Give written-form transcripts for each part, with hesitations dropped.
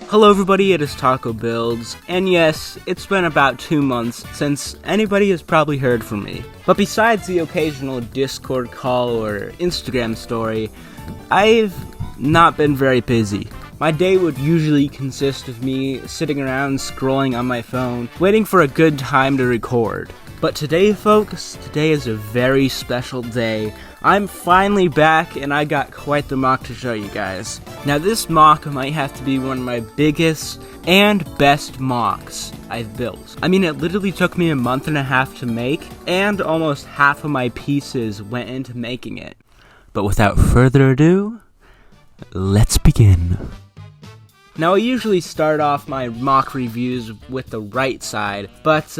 Hello everybody, it is Taco Builds, and yes, it's been about 2 months since anybody has probably heard from me. But besides the occasional Discord call or Instagram story, I've not been very busy. My day would usually consist of me sitting around scrolling on my phone, waiting for a good time to record. But today, folks, today is a very special day. I'm finally back, and I got quite the mock to show you guys. Now, this mock might have to be one of my biggest and best mocks I've built. I mean, it literally took me a month and a half to make, and almost half of my pieces went into making it. But without further ado, let's begin. Now, I usually start off my mock reviews with the right side, but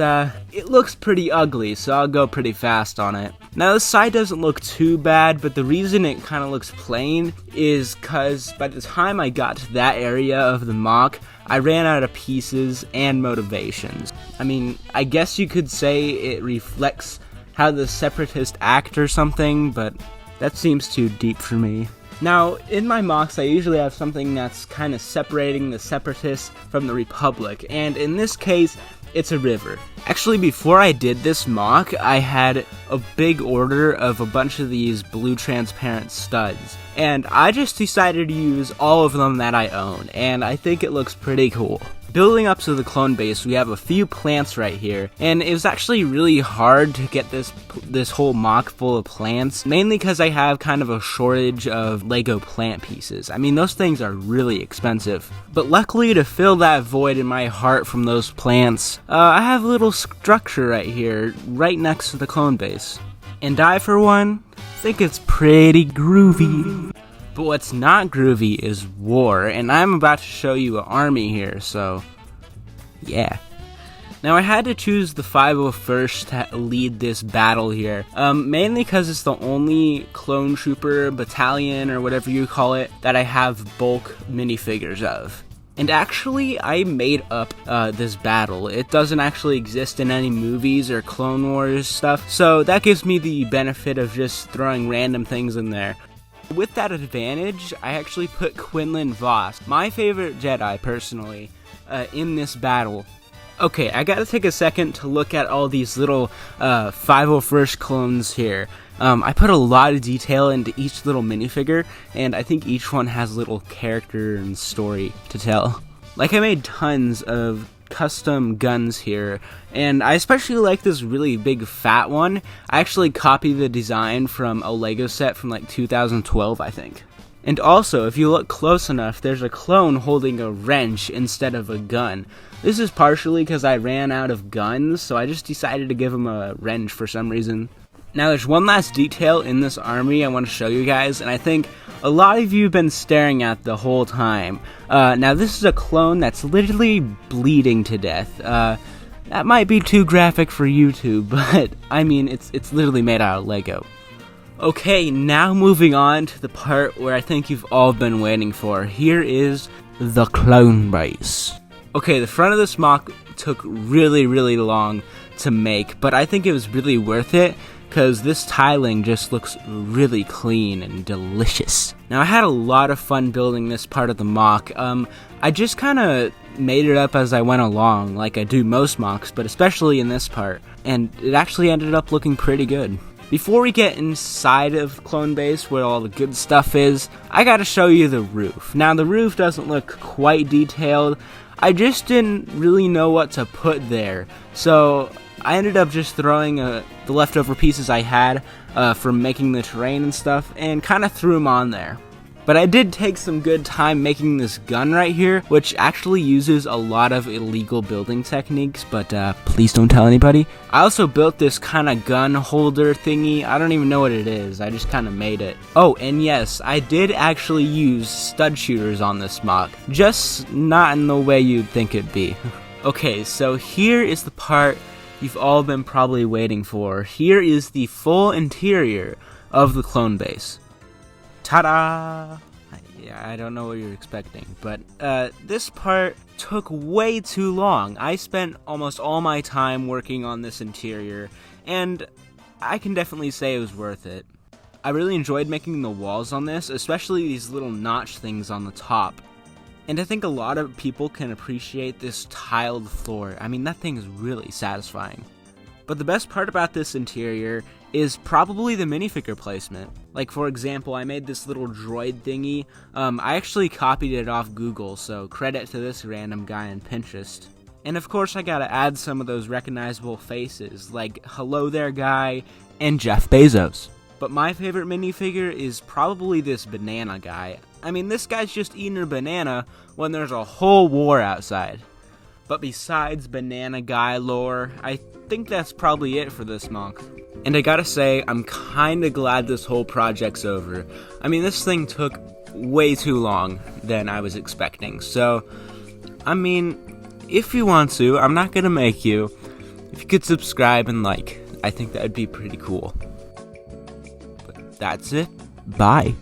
it looks pretty ugly, so I'll go pretty fast on it. Now, this side doesn't look too bad, but the reason it kind of looks plain is because by the time I got to that area of the mock, I ran out of pieces and motivations. I mean, I guess you could say it reflects how the separatists act or something, but that seems too deep for me. Now, in my mocks, I usually have something that's kind of separating the separatists from the Republic, and in this case, it's a river. Actually, before I did this mock, I had a big order of a bunch of these blue transparent studs, and I just decided to use all of them that I own, and I think it looks pretty cool. Building up to the clone base, we have a few plants right here, and it was actually really hard to get this whole mock full of plants, mainly because I have kind of a shortage of Lego plant pieces. I mean, those things are really expensive. But luckily, to fill that void in my heart from those plants, I have a little structure right here, right next to the clone base. And I, for one, think it's pretty groovy. But what's not groovy is war, and I'm about to show you an army here, so yeah. Now, I had to choose the 501st to lead this battle here, mainly because it's the only clone trooper battalion, or whatever you call it, that I have bulk minifigures of. And actually, I made up this battle. It doesn't actually exist in any movies or Clone Wars stuff, so that gives me the benefit of just throwing random things in there. With that advantage, I actually put Quinlan Voss, my favorite Jedi personally, in this battle. Okay, I gotta take a second to look at all these little 501st clones here. I put a lot of detail into each little minifigure, and I think each one has a little character and story to tell. Like, I made tons of custom guns here, and I especially like this really big fat one. I actually copied the design from a Lego set from like 2012, I think. And also, if you look close enough, there's a clone holding a wrench instead of a gun. This is partially because I ran out of guns, so I just decided to give him a wrench for some reason. Now, there's one last detail in this army I want to show you guys, and I think a lot of you have been staring at the whole time. Now, this is a clone that's literally bleeding to death. That might be too graphic for YouTube, but I mean, it's literally made out of Lego. Okay, now moving on to the part where I think you've all been waiting for. Here is the clone base. Okay, the front of this mock took really long to make, but I think it was really worth it, because this tiling just looks really clean and delicious. Now, I had a lot of fun building this part of the mock. I just kind of made it up as I went along, like I do most mocks, but especially in this part, and it actually ended up looking pretty good. Before we get inside of Clone Base, where all the good stuff is, I gotta show you the roof. Now, the roof doesn't look quite detailed. I just didn't really know what to put there, so I ended up just throwing the leftover pieces I had from making the terrain and stuff, and kind of threw them on there. But I did take some good time making this gun right here, which actually uses a lot of illegal building techniques, but please don't tell anybody. I also built this kind of gun holder thingy. I don't even know what it is. I just kind of made it. Oh, and yes, I did actually use stud shooters on this mock, just not in the way you'd think it'd be. Okay, so here is the part you've all been probably waiting for. Here is the full interior of the clone base. Ta-da! Yeah, I don't know what you're expecting, but this part took way too long. I spent almost all my time working on this interior, and I can definitely say it was worth it. I really enjoyed making the walls on this, especially these little notch things on the top. And I think a lot of people can appreciate this tiled floor. I mean, that thing is really satisfying. But the best part about this interior is probably the minifigure placement. Like, for example, I made this little droid thingy. I actually copied it off Google, so credit to this random guy on Pinterest. And of course, I gotta add some of those recognizable faces, like Hello There Guy and Jeff Bezos. But my favorite minifigure is probably this banana guy. I mean, this guy's just eating a banana when there's a whole war outside. But besides banana guy lore, I think that's probably it for this month. And I gotta say, I'm kinda glad this whole project's over. I mean, this thing took way too long than I was expecting. So, I mean, if you want to, I'm not gonna make you. If you could subscribe and like, I think that would be pretty cool. But that's it. Bye.